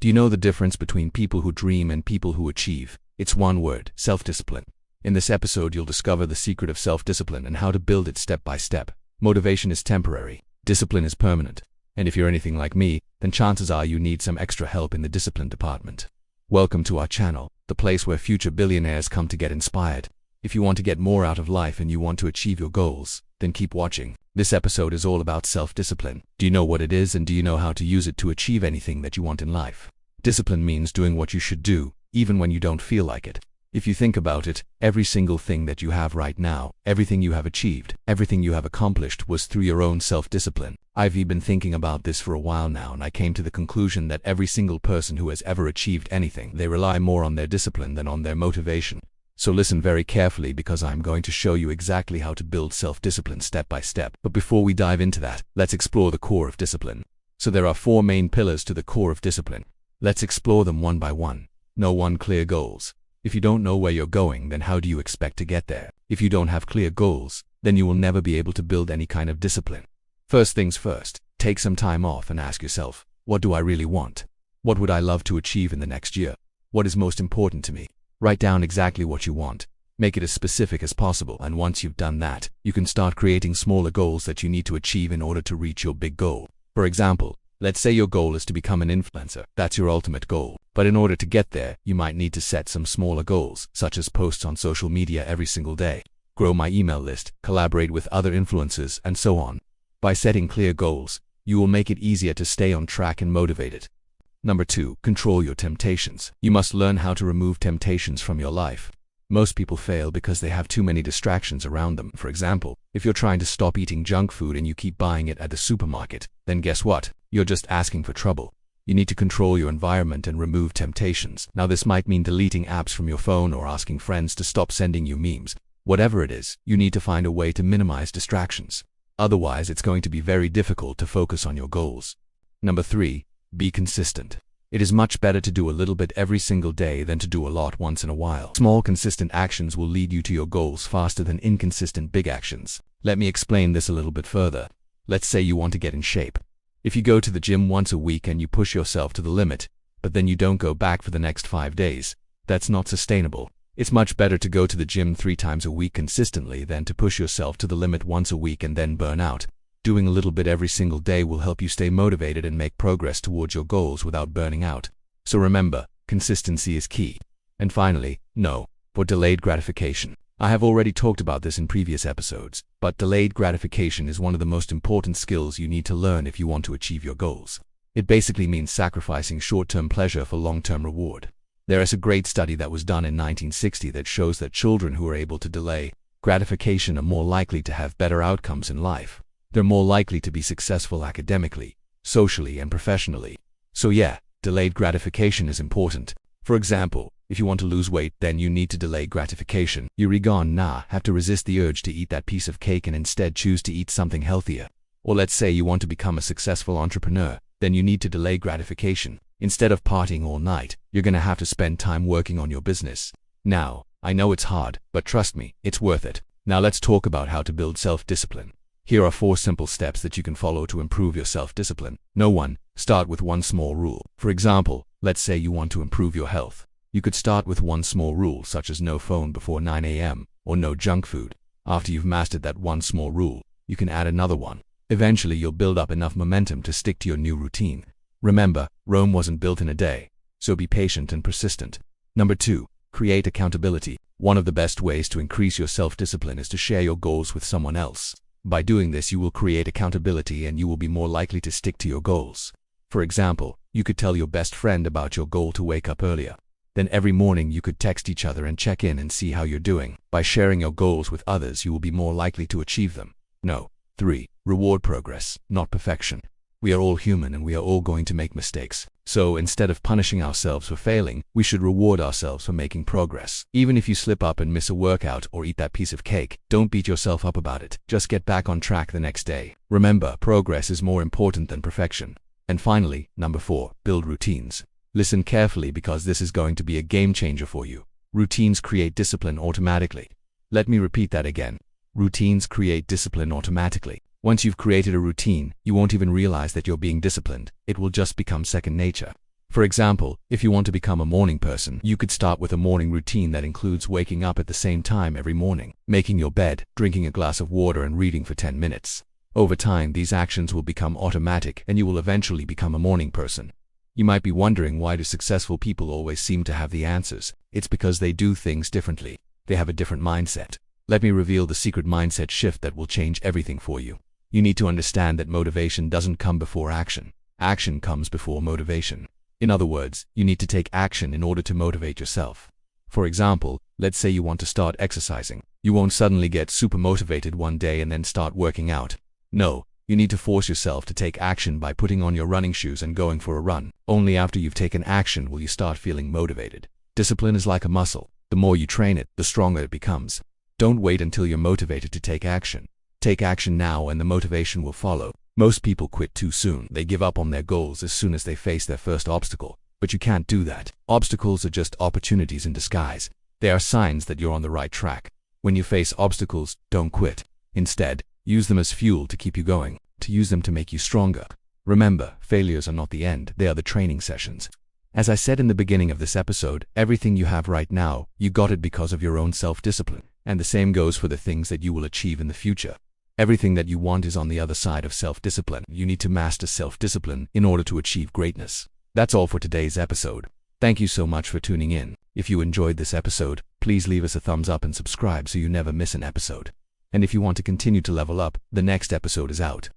Do you know the difference between people who dream and people who achieve? It's one word: self-discipline. In this episode, you'll discover the secret of self-discipline and how to build it step by step. Motivation is temporary. Discipline is permanent. And if you're anything like me, then chances are you need some extra help in the discipline department. Welcome to our channel, the place where future billionaires come to get inspired. If you want to get more out of life and you want to achieve your goals, then keep watching. This episode is all about self-discipline. Do you know what it is, and do you know how to use it to achieve anything that you want in life? Discipline means doing what you should do, even when you don't feel like it. If you think about it, every single thing that you have right now, everything you have achieved, everything you have accomplished was through your own self-discipline. I've been thinking about this for a while now, and I came to the conclusion that every single person who has ever achieved anything, they rely more on their discipline than on their motivation. So listen very carefully, because I'm going to show you exactly how to build self-discipline step by step. But before we dive into that, let's explore the core of discipline. So there are 4 main pillars to the core of discipline. Let's explore them one by one. No one, clear goals. If you don't know where you're going, then how do you expect to get there? If you don't have clear goals, then you will never be able to build any kind of discipline. First things first, take some time off and ask yourself, what do I really want? What would I love to achieve in the next year? What is most important to me? Write down exactly what you want. Make it as specific as possible, and once you've done that, you can start creating smaller goals that you need to achieve in order to reach your big goal. For example, let's say your goal is to become an influencer. That's your ultimate goal. But in order to get there, you might need to set some smaller goals, such as posts on social media every single day, grow my email list, collaborate with other influencers, and so on. By setting clear goals, you will make it easier to stay on track and motivated. Number 2, control your temptations. You must learn how to remove temptations from your life. Most people fail because they have too many distractions around them. For example, if you're trying to stop eating junk food and you keep buying it at the supermarket, then guess what? You're just asking for trouble. You need to control your environment and remove temptations. Now, this might mean deleting apps from your phone or asking friends to stop sending you memes. Whatever it is, you need to find a way to minimize distractions. Otherwise, it's going to be very difficult to focus on your goals. Number 3, be consistent. It is much better to do a little bit every single day than to do a lot once in a while. Small, consistent actions will lead you to your goals faster than inconsistent big actions. Let me explain this a little bit further. Let's say you want to get in shape. If you go to the gym once a week and you push yourself to the limit, but then you don't go back for the next 5 days, that's not sustainable. It's much better to go to the gym 3 times a week consistently than to push yourself to the limit once a week and then burn out. Doing a little bit every single day will help you stay motivated and make progress towards your goals without burning out. So remember, consistency is key. And finally, no for delayed gratification. I have already talked about this in previous episodes, but delayed gratification is one of the most important skills you need to learn if you want to achieve your goals. It basically means sacrificing short-term pleasure for long-term reward. There is a great study that was done in 1960 that shows that children who are able to delay gratification are more likely to have better outcomes in life. They're more likely to be successful academically, socially, and professionally. So yeah, delayed gratification is important. For example, if you want to lose weight, then you need to delay gratification. You have to resist the urge to eat that piece of cake and instead choose to eat something healthier. Or let's say you want to become a successful entrepreneur, then you need to delay gratification. Instead of partying all night, you're gonna have to spend time working on your business. Now, I know it's hard, but trust me, it's worth it. Now let's talk about how to build self-discipline. Here are 4 simple steps that you can follow to improve your self-discipline. Number 1, start with one small rule. For example, let's say you want to improve your health. You could start with one small rule, such as no phone before 9 a.m. or no junk food. After you've mastered that one small rule, you can add another one. Eventually, you'll build up enough momentum to stick to your new routine. Remember, Rome wasn't built in a day, so be patient and persistent. Number 2, create accountability. One of the best ways to increase your self-discipline is to share your goals with someone else. By doing this, you will create accountability and you will be more likely to stick to your goals. For example, you could tell your best friend about your goal to wake up earlier. Then every morning you could text each other and check in and see how you're doing. By sharing your goals with others, you will be more likely to achieve them. 3, reward progress, not perfection. We are all human and we are all going to make mistakes. So instead of punishing ourselves for failing, we should reward ourselves for making progress. Even if you slip up and miss a workout or eat that piece of cake, don't beat yourself up about it. Just get back on track the next day. Remember, progress is more important than perfection. And finally, number 4, build routines. Listen carefully, because this is going to be a game changer for you. Routines create discipline automatically. Let me repeat that again. Routines create discipline automatically. Once you've created a routine, you won't even realize that you're being disciplined. It will just become second nature. For example, if you want to become a morning person, you could start with a morning routine that includes waking up at the same time every morning, making your bed, drinking a glass of water, and reading for 10 minutes. Over time, these actions will become automatic and you will eventually become a morning person. You might be wondering, why do successful people always seem to have the answers? It's because they do things differently. They have a different mindset. Let me reveal the secret mindset shift that will change everything for you. You need to understand that motivation doesn't come before action. Action comes before motivation. In other words, you need to take action in order to motivate yourself. For example, let's say you want to start exercising. You won't suddenly get super motivated one day and then start working out. No, you need to force yourself to take action by putting on your running shoes and going for a run. Only after you've taken action will you start feeling motivated. Discipline is like a muscle. The more you train it, the stronger it becomes. Don't wait until you're motivated to take action. Take action now and the motivation will follow. Most people quit too soon. They give up on their goals as soon as they face their first obstacle. But you can't do that. Obstacles are just opportunities in disguise. They are signs that you're on the right track. When you face obstacles, don't quit. Instead, use them as fuel to keep you going, to use them to make you stronger. Remember, failures are not the end, they are the training sessions. As I said in the beginning of this episode, everything you have right now, you got it because of your own self-discipline. And the same goes for the things that you will achieve in the future. Everything that you want is on the other side of self-discipline. You need to master self-discipline in order to achieve greatness. That's all for today's episode. Thank you so much for tuning in. If you enjoyed this episode, please leave us a thumbs up and subscribe so you never miss an episode. And if you want to continue to level up, the next episode is out.